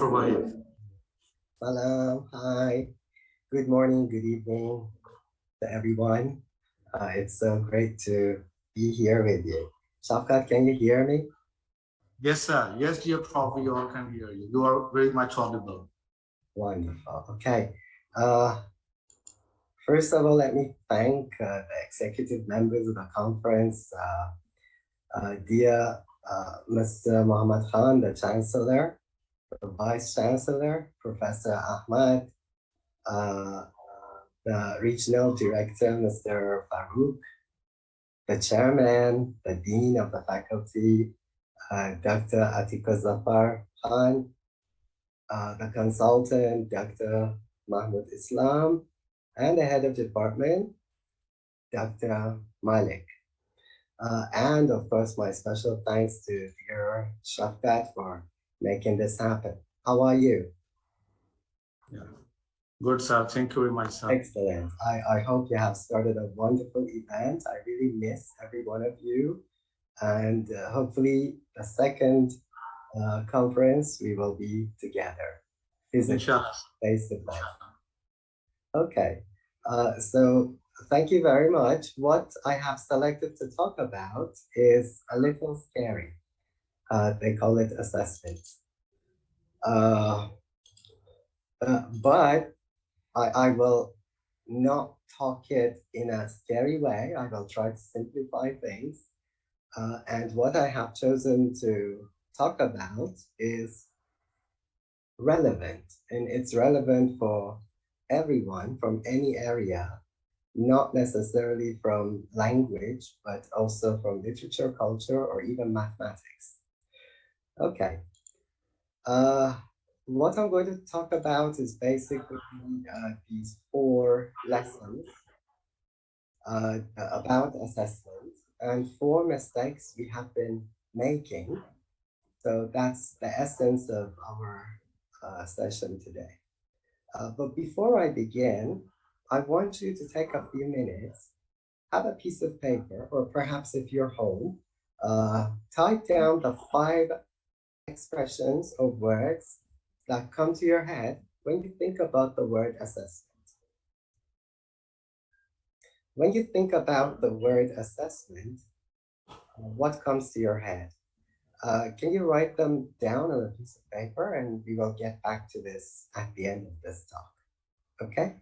Dr. Wahid. Hello, hi, good morning, good evening to everyone. It's so great to be here with you. Shafkat, can you hear me? Yes, sir. Yes, dear Prof, we all can hear you. You are very much audible. Wonderful. Okay. Uh, First of all, let me thank the executive members of the conference, dear Mr. Muhammad Khan, the Chancellor, the Vice Chancellor, Professor Ahmad, uh, the Regional Director, Mr. Farouk, the chairman, the dean of the faculty, Dr. Atika Zafar Khan, the consultant, Dr. Mahmoud Islam, and the head of department, Dr. Malik. And of course, my special thanks to dear Shafkat for making this happen. How are you? Yeah. Good, sir. Thank you very much, sir. Excellent. I hope you have started a wonderful event. I really miss every one of you. And hopefully the second conference, we will be together physically, Inshallah. face to face. Okay, so thank you very much. What I have selected to talk about is a little scary. They call it assessment. Uh, but I will not talk it in a scary way. I will try to simplify things. And what I have chosen to talk about is relevant, and it's relevant for everyone from any area, not necessarily from language, but also from literature, culture, or even mathematics. Okay. Uh, what I'm going to talk about is basically these four lessons about assessment and four mistakes we have been making. So that's the essence of our session today. But before I begin, I want you to take a few minutes, have a piece of paper, or perhaps if you're home, type down the five expressions or words that come to your head when you think about the word assessment. When you think about the word assessment, what comes to your head? Can you write them down on a piece of paper, and we will get back to this at the end of this talk, okay?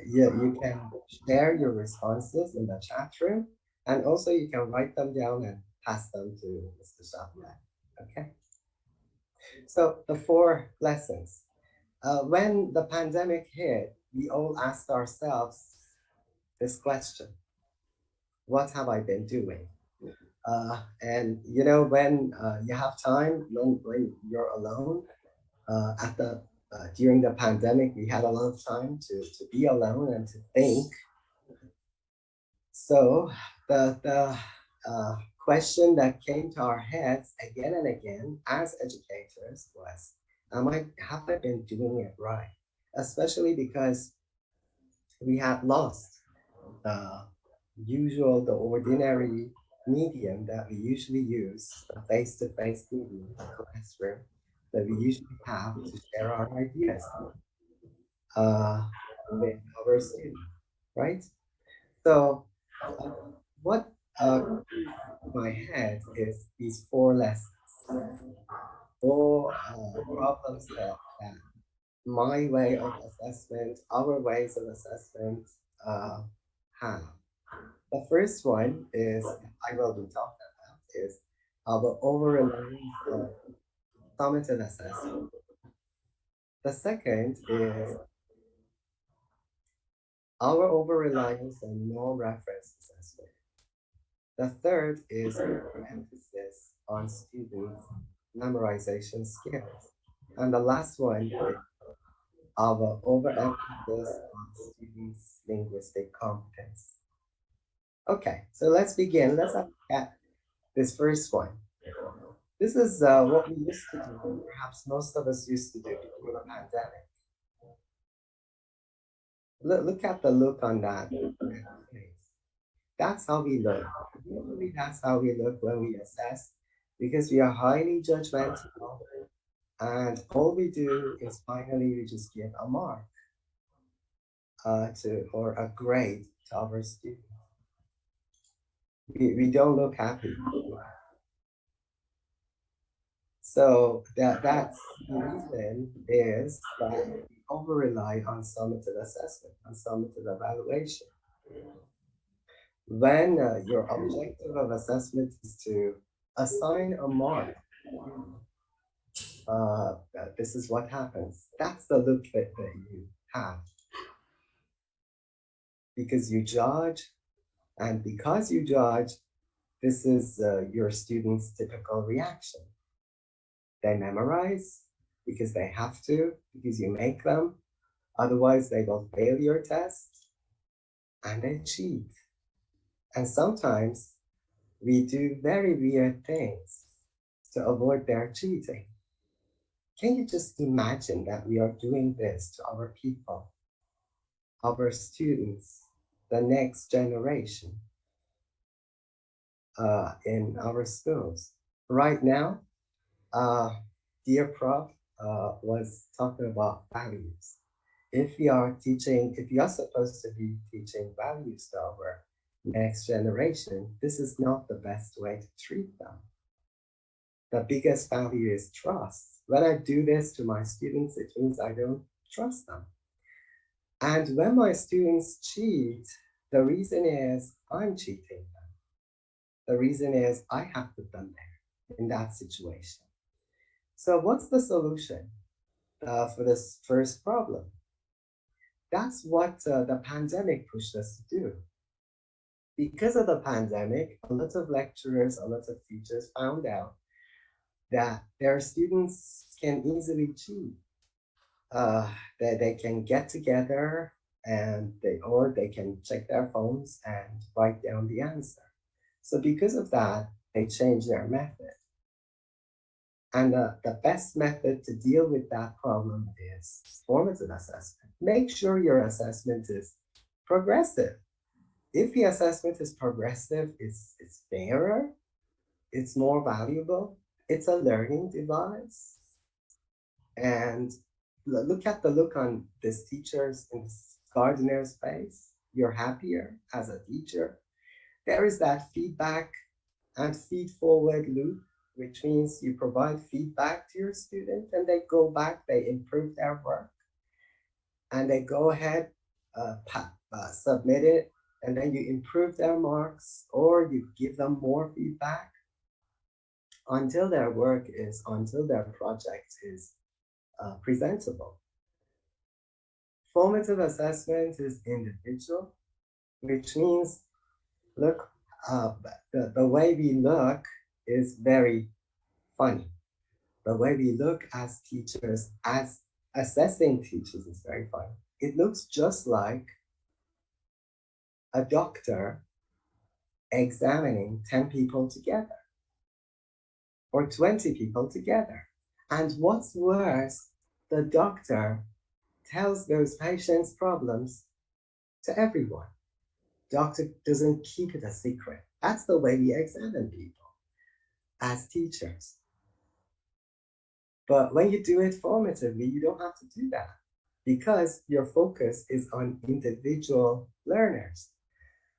You can share your responses in the chat room, and also you can write them down and pass them to Mr. Shafman, okay? So the four lessons. When the pandemic hit, we all asked ourselves this question: what have I been doing? And you know, when you have time, when you're alone, during the pandemic, we had a lot of time to be alone and to think. So the question that came to our heads again and again as educators was, have I been doing it right? Especially because we had lost the the ordinary medium that we usually use, the face-to-face medium, the classroom, that we usually have to share our ideas uh, with our students, right? So uh, what in my head is these four lessons, four problems that my way of assessment, our ways of assessment uh, have. The first one is I will be talking about is our over-reliance on summative assessment. The second is our over-reliance on norm-reference assessment. The third is emphasis on students' memorization skills. And the last one is our overemphasis on students' linguistic competence. Okay, so let's begin. Let's look at this first one. This is what we used to do, perhaps most of us used to do before the pandemic. Look at the look on that face. That's how we look. Usually that's how we look when we assess, because we are highly judgmental And all we do is finally we just give a mark or a grade to our student. We don't look happy. So that's the reason is that we over rely on summative assessment, on summative evaluation. When your objective of assessment is to assign a mark, this is what happens. That's the look that you have. Because you judge, and because you judge, this is your students' typical reaction. They memorize because they have to, because you make them. Otherwise, they will fail your test, and they cheat. And sometimes we do very weird things to avoid their cheating. Can you just imagine that we are doing this to our people, our students, the next generation in our schools? Right now, dear Prof was talking about values. If we are supposed to be teaching values to our next generation, this is not the best way to treat them. The biggest value is trust. When I do this to my students, it means I don't trust them. And when my students cheat, the reason is I'm cheating them. The reason is I have put them there in that situation. So what's the solution for this first problem? That's what the pandemic pushed us to do. Because of the pandemic, a lot of lecturers, a lot of teachers found out that their students can easily cheat. That they can get together and they can check their phones and write down the answer. So because of that, they changed their method. And the best method to deal with that problem is formative assessment. Make sure your assessment is progressive. If the assessment is progressive, it's fairer, it's more valuable, it's a learning device. And look at the look on this teacher's and this gardener's face. You're happier as a teacher. There is that feedback and feed forward loop, which means you provide feedback to your student and they go back, they improve their work, and they go ahead, submit it, and then you improve their marks or you give them more feedback until until their project is presentable. Formative assessment is individual, which means look, the way we look is very funny. The way we look as teachers, as assessing teachers is very funny. It looks just like a doctor examining 10 people together or 20 people together. And what's worse, the doctor tells those patients' problems to everyone. Doctor doesn't keep it a secret. That's the way we examine people as teachers. But when you do it formatively, you don't have to do that because your focus is on individual learners.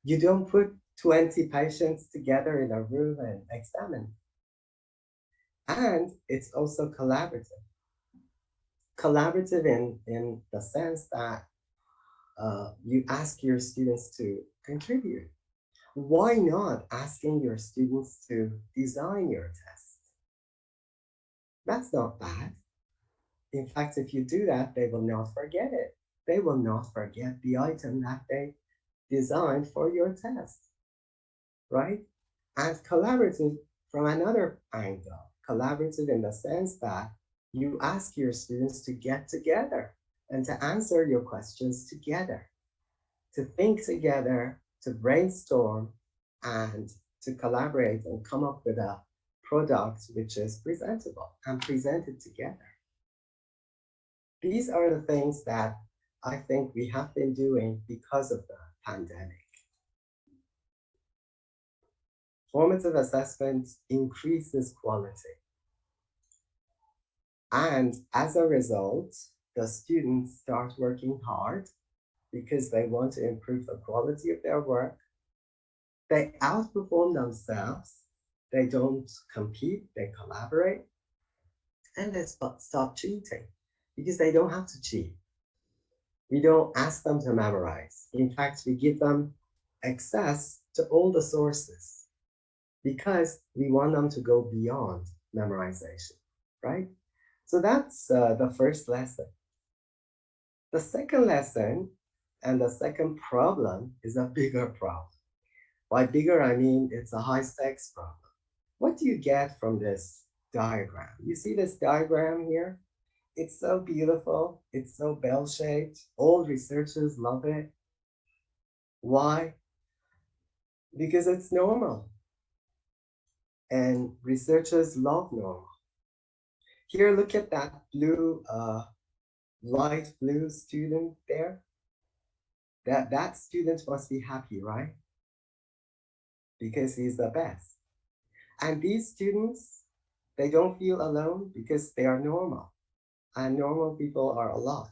You don't put 20 patients together in a room and examine. And it's also collaborative. Collaborative in the sense that you ask your students to contribute. Why not asking your students to design your test? That's not bad. In fact, if you do that, they will not forget it. They will not forget the item that they designed for your test, right? And collaborative from another angle, collaborative in the sense that you ask your students to get together and to answer your questions together, to think together, to brainstorm, and to collaborate and come up with a product which is presentable and presented together. These are the things that I think we have been doing because of the pandemic. Formative assessment increases quality. And as a result, the students start working hard because they want to improve the quality of their work. They outperform themselves. They don't compete, they collaborate, and they stop cheating because they don't have to cheat. We don't ask them to memorize. In fact, we give them access to all the sources because we want them to go beyond memorization, right? So that's the first lesson. The second lesson and the second problem is a bigger problem. By bigger, I mean it's a high stakes problem. What do you get from this diagram? You see this diagram here? It's so beautiful. It's so bell-shaped. All researchers love it. Why? Because it's normal. And researchers love normal. Here, look at that blue, light blue student there. That student must be happy, right? Because he's the best. And these students, they don't feel alone because they are normal. And normal people are a lot,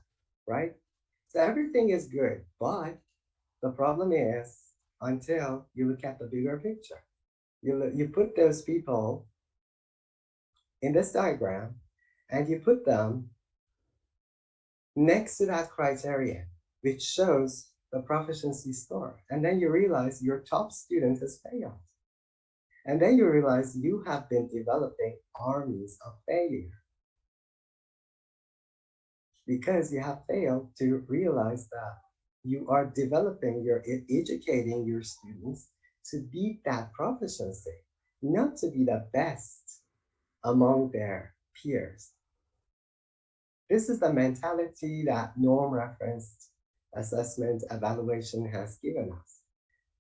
right? So everything is good, but the problem is until you look at the bigger picture. You put those people in this diagram and you put them next to that criterion, which shows the proficiency score. And then you realize your top student has failed. And then you realize you have been developing armies of failure because you have failed to realize that you are developing, you're educating your students to beat that proficiency, not to be the best among their peers. This is the mentality that norm referenced assessment evaluation has given us,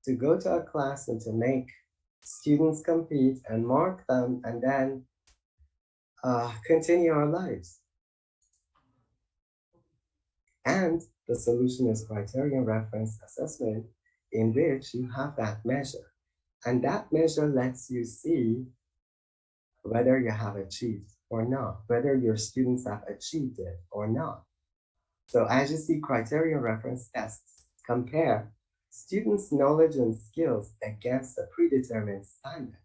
to go to a class and to make students compete and mark them and then continue our lives. And the solution is criterion reference assessment, in which you have that measure. And that measure lets you see whether you have achieved or not, whether your students have achieved it or not. So as you see, criterion reference tests compare students' knowledge and skills against a predetermined standard,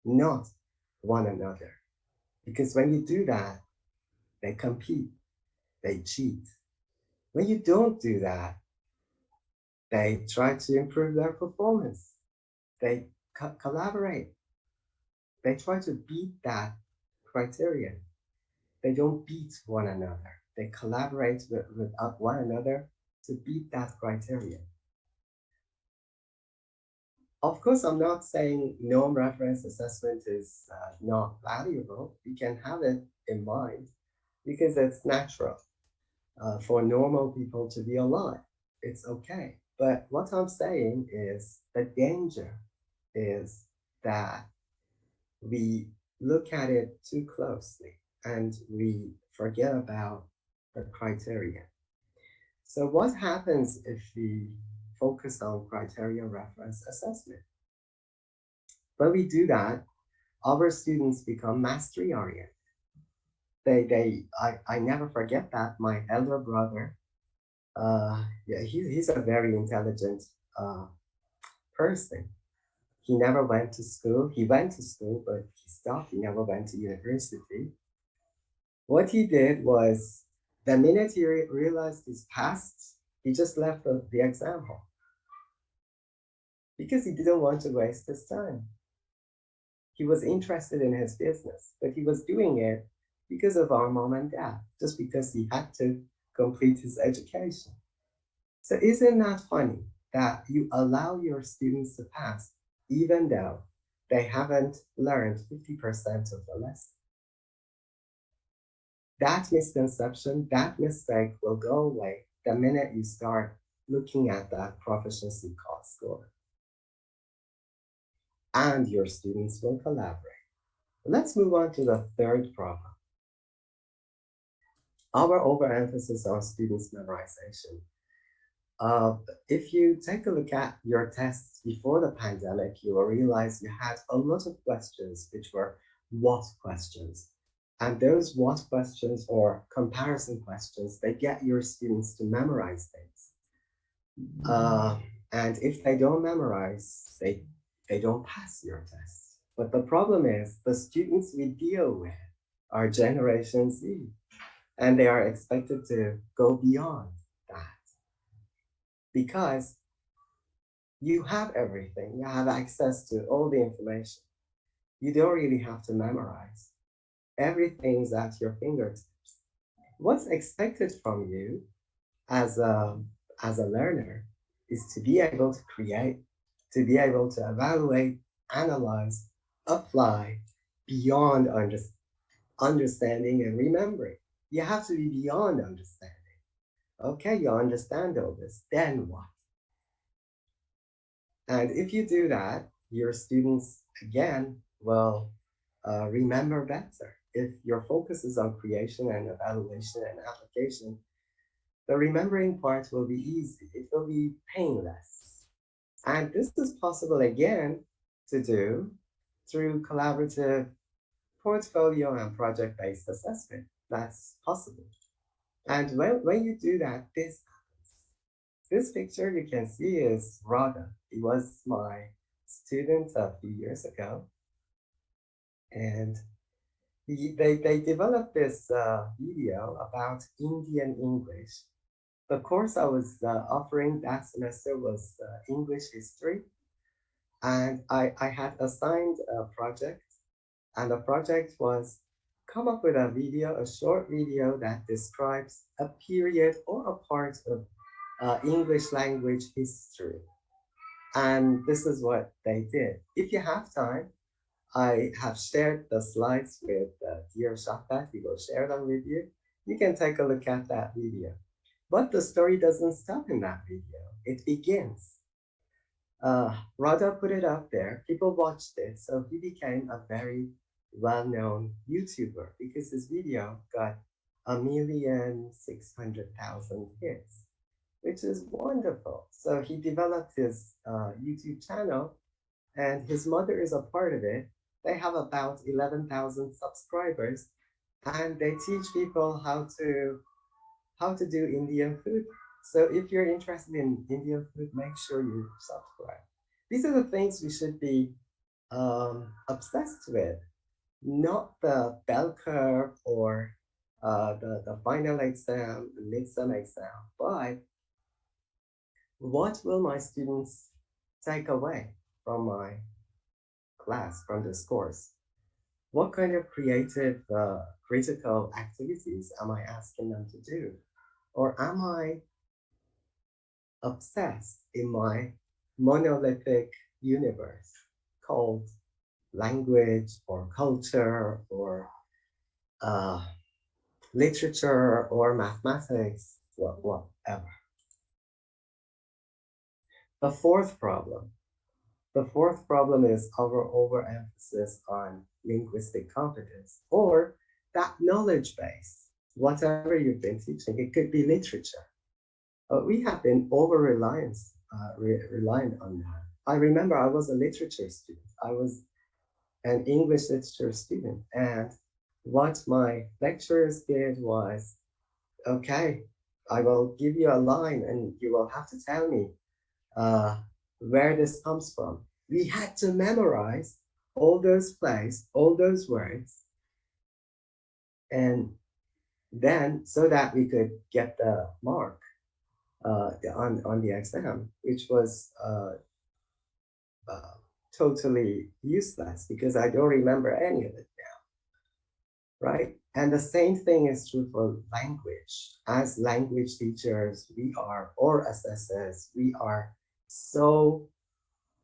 not one another. Because when you do that, they compete, they cheat. When you don't do that, they try to improve their performance. They collaborate. They try to beat that criterion. They don't beat one another. They collaborate with one another to beat that criterion. Of course, I'm not saying norm reference assessment is not valuable. You can have it in mind because it's natural for normal people to be alive. It's okay. But what I'm saying is the danger is that we look at it too closely and we forget about the criteria. So what happens if we focus on criteria reference assessment? When we do that, our students become mastery oriented. I never forget that my elder brother, yeah, he's a very intelligent uh, person. He never went to school. He went to school, but he stopped. He never went to university. What he did was, the minute he realized he's passed, he just left the exam hall because he didn't want to waste his time. He was interested in his business, but he was doing it because of our mom and dad, just because he had to complete his education. So isn't that funny that you allow your students to pass even though they haven't learned 50% of the lesson? That misconception, that mistake will go away the minute you start looking at that proficiency score. And your students will collaborate. Let's move on to the third problem. Our overemphasis on students' memorization. If you take a look at your tests before the pandemic, you will realize you had a lot of questions which were what questions. And those what questions or comparison questions, they get your students to memorize things. And if they don't memorize, they don't pass your test. But the problem is the students we deal with are Generation Z, and they are expected to go beyond that because you have everything, you have access to all the information. You don't really have to memorize. Everything's at your fingertips. What's expected from you as a learner is to be able to create, to be able to evaluate, analyze, apply beyond understanding and remembering. You have to be beyond understanding. Okay, you understand all this, then what? And if you do that, your students, again, will remember better. If your focus is on creation and evaluation and application, the remembering part will be easy. It will be painless. And this is possible again to do through collaborative portfolio and project-based assessment. That's possible. And when you do that, this happens. This picture you can see is RIPHAH. He was my student a few years ago. And they developed this video about Indian English. The course I was offering that semester was English history. And I had assigned a project, and the project was come up with a video, a short video that describes a period or a part of English language history. And this is what they did. If you have time, I have shared the slides with dear Shafat. He will share them with you. You can take a look at that video. But the story doesn't stop in that video. It begins. Radha put it up there. People watched it. So he became a very well-known YouTuber because his video got 1,600,000 hits, which is wonderful. So he developed his YouTube channel, and his mother is a part of it. They have about 11,000 subscribers, and they teach people how to do Indian food. So if you're interested in Indian food, make sure you subscribe. These are the things we should be obsessed with, not the bell curve or the final exam, the midterm exam, but what will my students take away from my class, from this course? What kind of creative, critical activities am I asking them to do? Or am I obsessed in my monolithic universe called language or culture or literature or mathematics, whatever? The fourth problem. The fourth problem is our overemphasis on linguistic competence or that knowledge base. Whatever you've been teaching, it could be literature. We have been over-reliant on that. I remember I was a literature student. I was an English literature student. And what my lecturers did was, okay, I will give you a line and you will have to tell me where this comes from. We had to memorize all those plays, all those words, and then so that we could get the mark on the exam, which was totally useless because I don't remember any of it now, right? And the same thing is true for language. As language teachers, we are, or assessors, we are so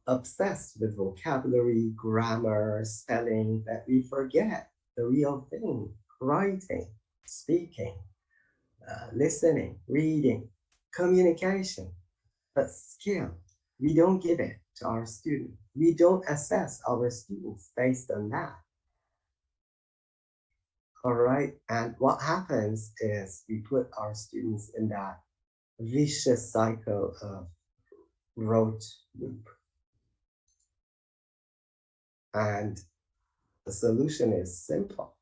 obsessed with vocabulary, grammar, spelling that we forget the real thing: writing, speaking, listening, reading, communication. But skill, we don't give it to our students. We don't assess our students based on that. All right. And what happens is we put our students in that vicious cycle of rote loop. And the solution is simple.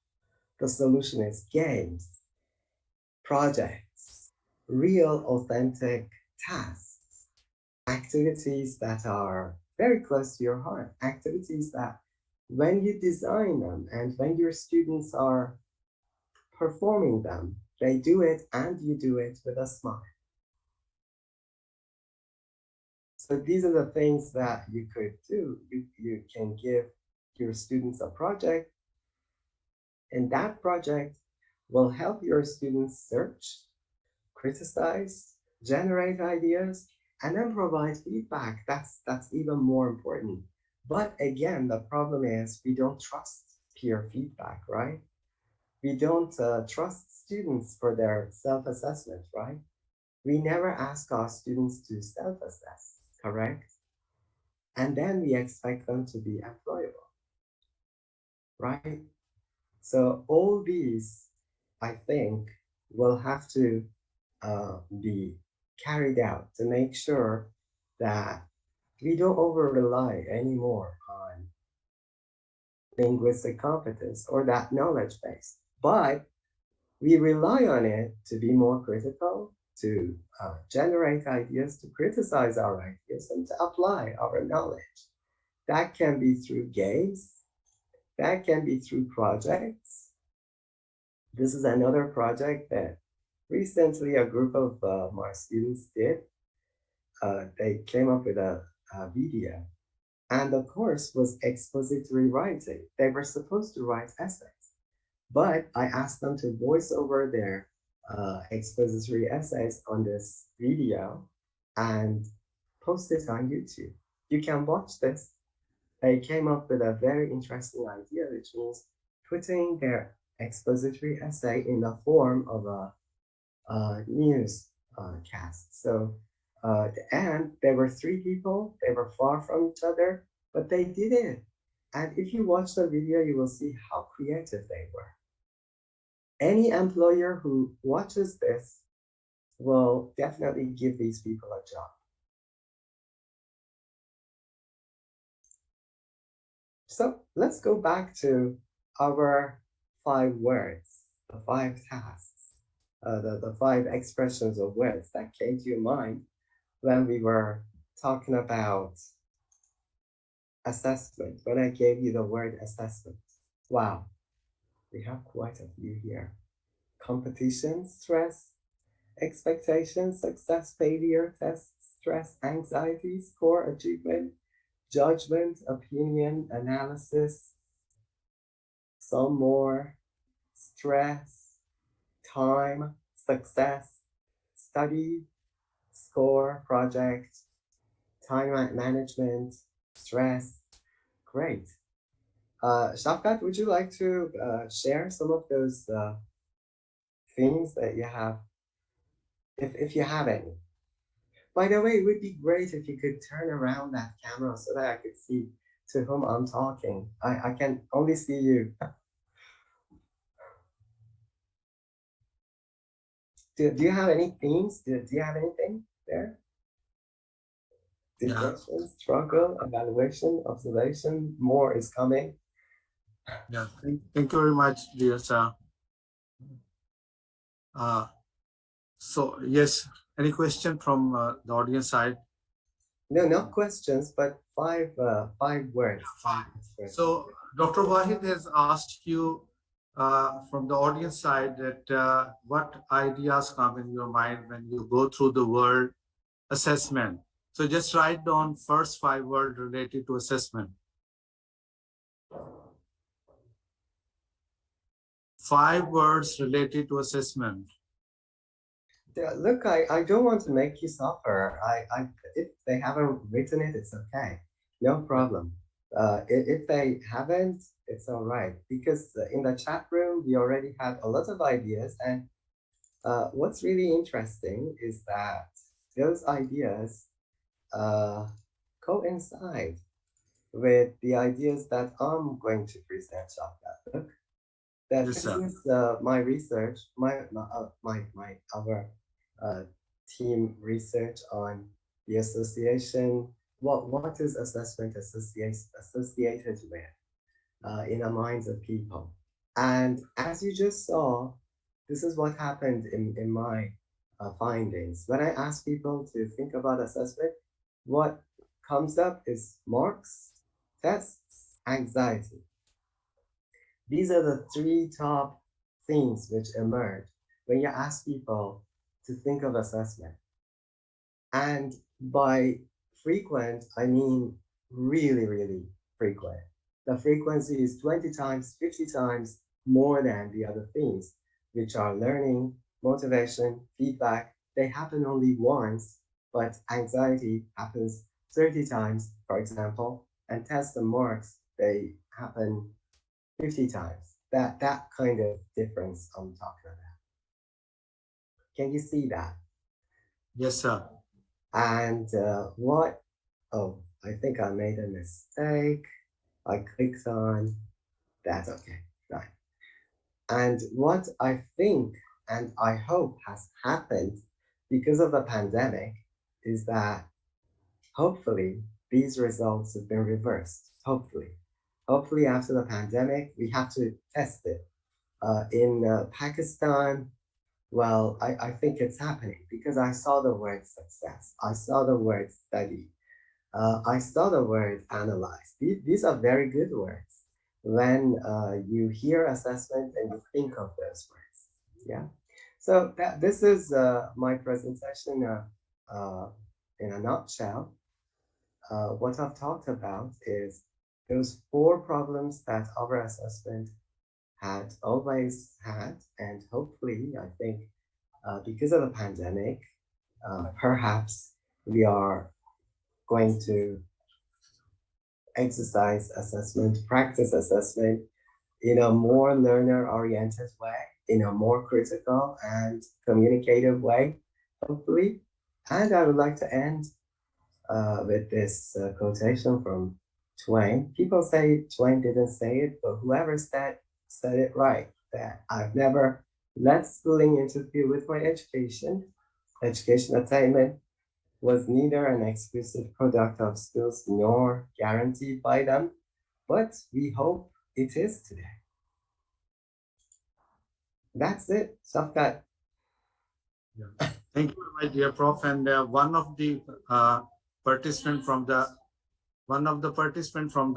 The solution is games, projects, real authentic tasks, activities that are very close to your heart, activities that when you design them and when your students are performing them, they do it and you do it with a smile. So these are the things that you could do. You can give your students a project, and that project will help your students search, criticize, generate ideas, and then provide feedback. That's even more important. But again, the problem is we don't trust peer feedback, right? We don't trust students for their self-assessment, right? We never ask our students to self-assess, correct? And then we expect them to be employable, right? So all these, I think, will have to be carried out to make sure that we don't over-rely anymore on linguistic competence or that knowledge base, but we rely on it to be more critical, to generate ideas, to criticize our ideas, and to apply our knowledge. That can be through games, that can be through projects. This is another project that recently a group of my students did. They came up with a video, and the course was expository writing. They were supposed to write essays, but I asked them to voice over their expository essays on this video and post it on YouTube. You can watch this. They came up with a very interesting idea, which means putting their expository essay in the form of a news cast. So, and there were three people, they were far from each other, but they did it. And if you watch the video, you will see how creative they were. Any employer who watches this will definitely give these people a job. So let's go back to our 5 words, the 5 tasks, the 5 expressions of words that came to your mind when we were talking about assessment, when I gave you the word assessment. Wow, we have quite a few here. Competition, stress, expectation, success, failure, test, stress, anxiety, score, achievement, judgment, opinion, analysis, some more, stress, time, success, study, score, project, time management, stress. Great. Shafkat, would you like to share some of those themes that you have, if you have any? By the way, it would be great if you could turn around that camera so that I could see to whom I'm talking. I can only see you. Do you have any themes? Do you have anything there? Yeah, Depression, struggle, evaluation, observation, more is coming. yeah. Thank you very much, dear sir. So yes, any question from the audience side? No, not questions, but 5 words. Fine. So Dr. Wahid has asked you from the audience side that what ideas come in your mind when you go through the word assessment. So just write down first 5 words related to assessment. 5 words related to assessment. Yeah, look, I don't want to make you suffer. If they haven't written it, it's okay. No problem. If they haven't, it's all right. Because in the chat room, we already had a lot of ideas. And what's really interesting is that those ideas coincide with the ideas that I'm going to present, Shafkat. Look, that Yes, this sir. is my research, our team research on the association. What is assessment associated with in the minds of people? And as you just saw, this is what happened in my findings. When I ask people to think about assessment, what comes up is marks, tests, anxiety. These are the three top things which emerge when you ask people to think of assessment. And by frequent, I mean really, really frequent. The frequency is 20 times, 50 times more than the other things, which are learning, motivation, feedback. They happen only once, but anxiety happens 30 times, for example, and test and marks, they happen 50 times. That kind of difference I'm talking about. Can you see that? Yes, sir. And what, oh, I think I made a mistake. I clicked on, that's okay, right. And what I think and I hope has happened because of the pandemic is that hopefully these results have been reversed. Hopefully. Hopefully after the pandemic, we have to test it. In Pakistan, well, I think it's happening because I saw the word success. I saw the word study. I saw the word analyze. These are very good words when you hear assessment and you think of those words. Yeah. So this is my presentation in a nutshell. What I've talked about is those four problems that our assessment had always had, and hopefully, I think because of the pandemic, perhaps we are going to exercise assessment, practice assessment in a more learner-oriented way, in a more critical and communicative way, hopefully. And I would like to end with this quotation from Twain. People say Twain didn't say it, but whoever said it right. That I've never let schooling interfere with my education. Education attainment was neither an exclusive product of schools nor guaranteed by them, but we hope it is today. That's it. Safkat. Yeah. Thank you, my dear Prof. And one of the participant from the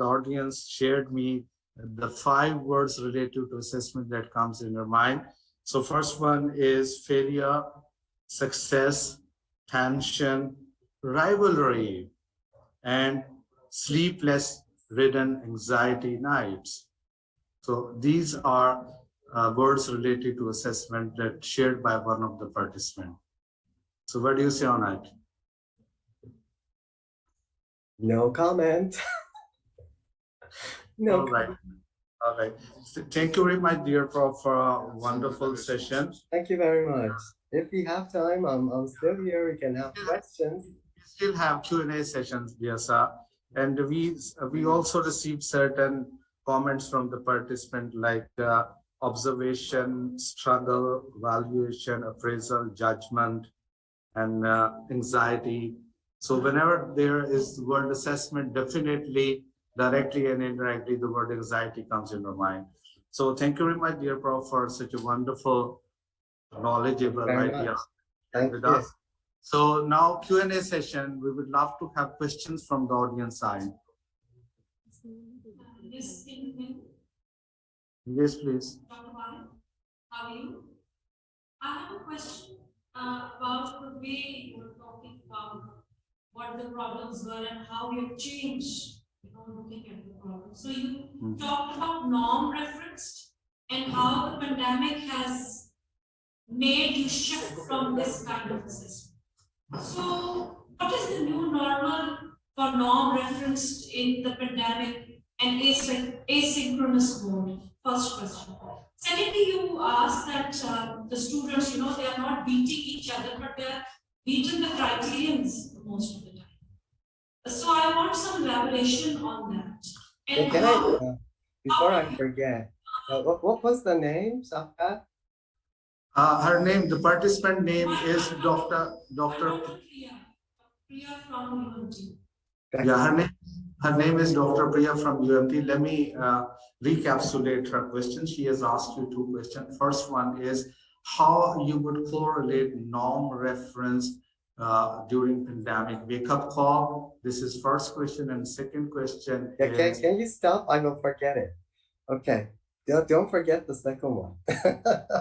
audience shared me the 5 words related to assessment that comes in your mind. So first one is failure, success, tension, rivalry, and sleepless ridden anxiety nights. So these are words related to assessment that shared by one of the participants. So what do you say on it? No comment. No. All right. All right. Thank you very much, dear Prof, for a wonderful session. Thank you very much. If we have time, I'm still here. We can have questions. We still have Q&A sessions, dear sir. And we also received certain comments from the participant like observation, struggle, valuation, appraisal, judgment, and anxiety. So whenever there is the word assessment, definitely directly and indirectly the word anxiety comes in your mind. So thank you very much, dear Prof, for such a wonderful, knowledgeable idea with us. So now Q&A session, we would love to have questions from the audience side. Yes, please. Dr. Wahid, how are you? I have a question about the way you were talking about what the problems were and how we have changed, looking at the problems. So you talked about norm referenced and how the pandemic has made you shift from this kind of assessment. So what is the new normal for norm referenced in the pandemic and asynchronous mode? First question. Secondly, you asked that the students, they are not beating each other, but they are beating the criterions most of the time. So I want some elaboration on that. And can I, before I forget, what was the name, Safkat? Her name, the participant name is Dr. Priya from Unity. Yeah, her name Her name is Dr. Priya from UMT. Let me recapitulate her question. She has asked you two questions. First one is how you would correlate norm reference during pandemic. Wake up call. This is first question, and second question is. Can you stop? I will forget it. Okay. Don't forget the second one.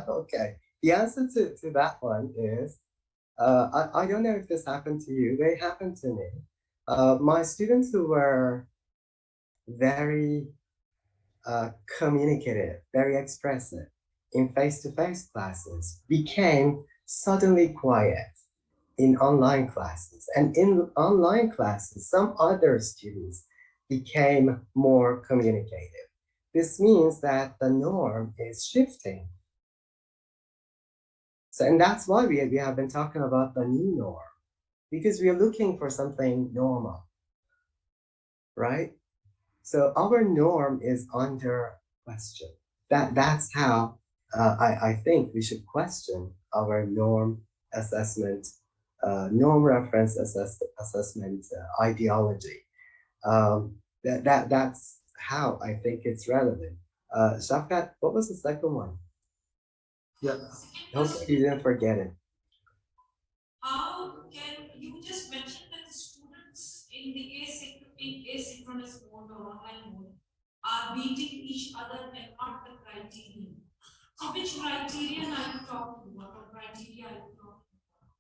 Okay. The answer to that one is I don't know if this happened to you. They happened to me. My students who were very communicative, very expressive in face-to-face classes became suddenly quiet in online classes. And in online classes, some other students became more communicative. This means that the norm is shifting. So, and that's why we have been talking about the new norm, because we are looking for something normal, right? So our norm is under question. That's how I think we should question our norm assessment, norm reference assessment ideology. That's how I think it's relevant. Shafkat, what was the second one? Yeah. Hopefully you didn't forget it. How can you just mentioned that the students in the asynchronous mode or online mode are beating each other and not the criterion? So which criterion are you talking about, or criteria are you talking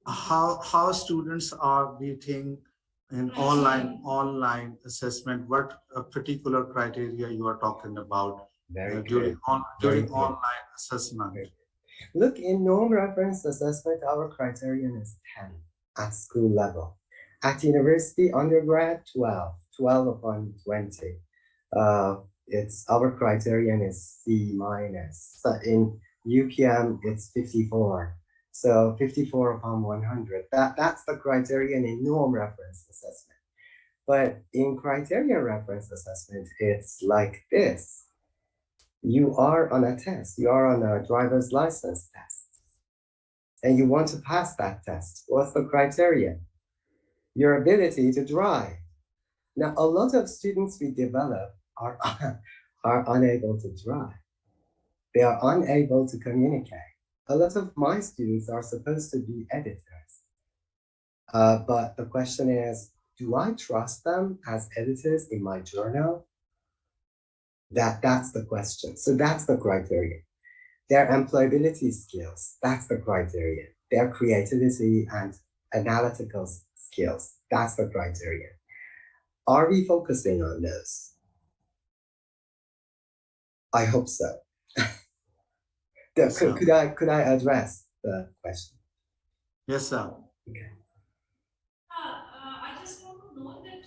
about? How students are beating in online assessment? What particular criteria you are talking about during online assessment? Look, in norm reference assessment, our criterion is 10 at school level. At university, undergrad, 12 upon 20. It's our criterion is C minus. So in UPM, it's 54. So 54 upon 100. That's the criterion in norm reference assessment. But in criterion reference assessment, it's like this. You are on a test. You are on a driver's license test. And you want to pass that test. What's the criteria? Your ability to drive. Now, a lot of students we develop are, are unable to drive. They are unable to communicate. A lot of my students are supposed to be editors. But the question is, do I trust them as editors in my journal? That's the question. So that's the criteria. Their employability skills, that's the criteria. Their creativity and analytical skills, that's the criteria. Are we focusing on those? I hope so. Could I address the question? Yes, sir. Okay. I just want to know that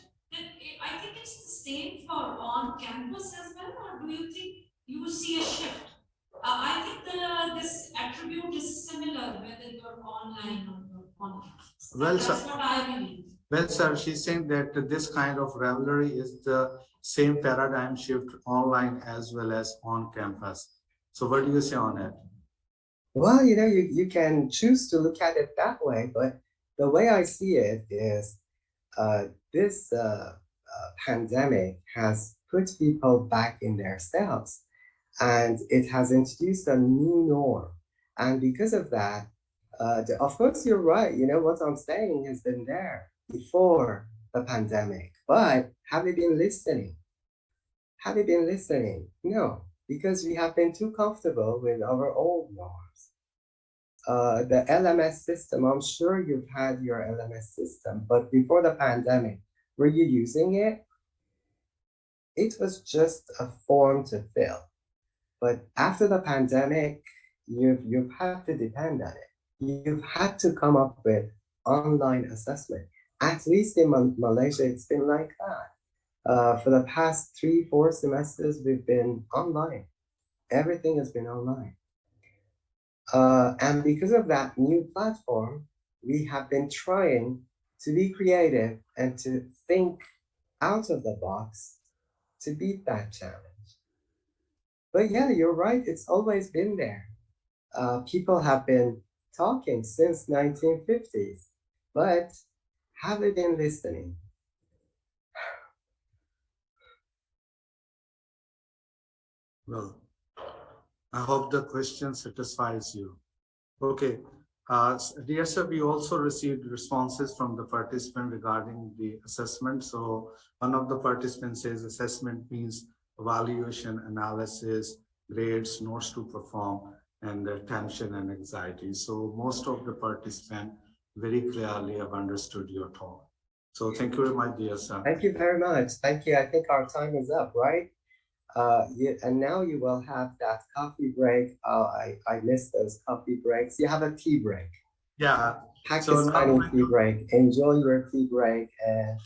I think it's the same for on campus as well, or do you think you see a shift? I think this attribute is similar whether you're online or you're on campus. That's what I believe. Well, sir, she's saying that this kind of rivalry is the same paradigm shift online as well as on campus. So what do you say on it? Well, you can choose to look at it that way, but the way I see it is this pandemic has put people back in their cells, and it has introduced a new norm. And because of that, of course, you're right. What I'm saying has been there before the pandemic, but have you been listening? Have you been listening? No, because we have been too comfortable with our old norms. The LMS system, I'm sure you've had your LMS system, but before the pandemic, were you using it? It was just a form to fill. But after the pandemic, you've had to depend on it. You've had to come up with online assessment. At least in Malaysia, it's been like that. For the past 3-4 semesters, we've been online. Everything has been online. And because of that new platform, we have been trying to be creative and to think out of the box to beat that challenge. But yeah, you're right. It's always been there. People have been talking since 1950s, but have they been listening? Well, I hope the question satisfies you. Okay. Dear sir, we also received responses from the participant regarding the assessment. So one of the participants says assessment means evaluation, analysis, grades, notes to perform, and tension and anxiety. So most of the participants very clearly have understood your talk. So thank you very much, dear sir. Thank you very much. Thank you. I think our time is up, right? And now you will have that coffee break. I missed those coffee breaks. You have a tea break. Yeah. Pakistani tea break. Enjoy your tea break, and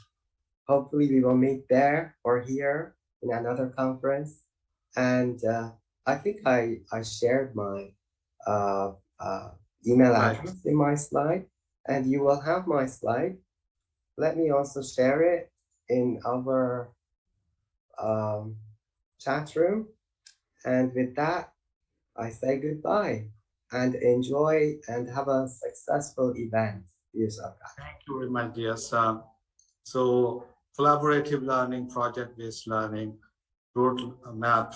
hopefully we will meet there or here in another conference. And I think I shared my email address in my slide, and you will have my slide. Let me also share it in our chat room. And with that, I say goodbye and enjoy and have a successful event. Thank you very much, dear sir. So collaborative learning, project-based learning, roadmap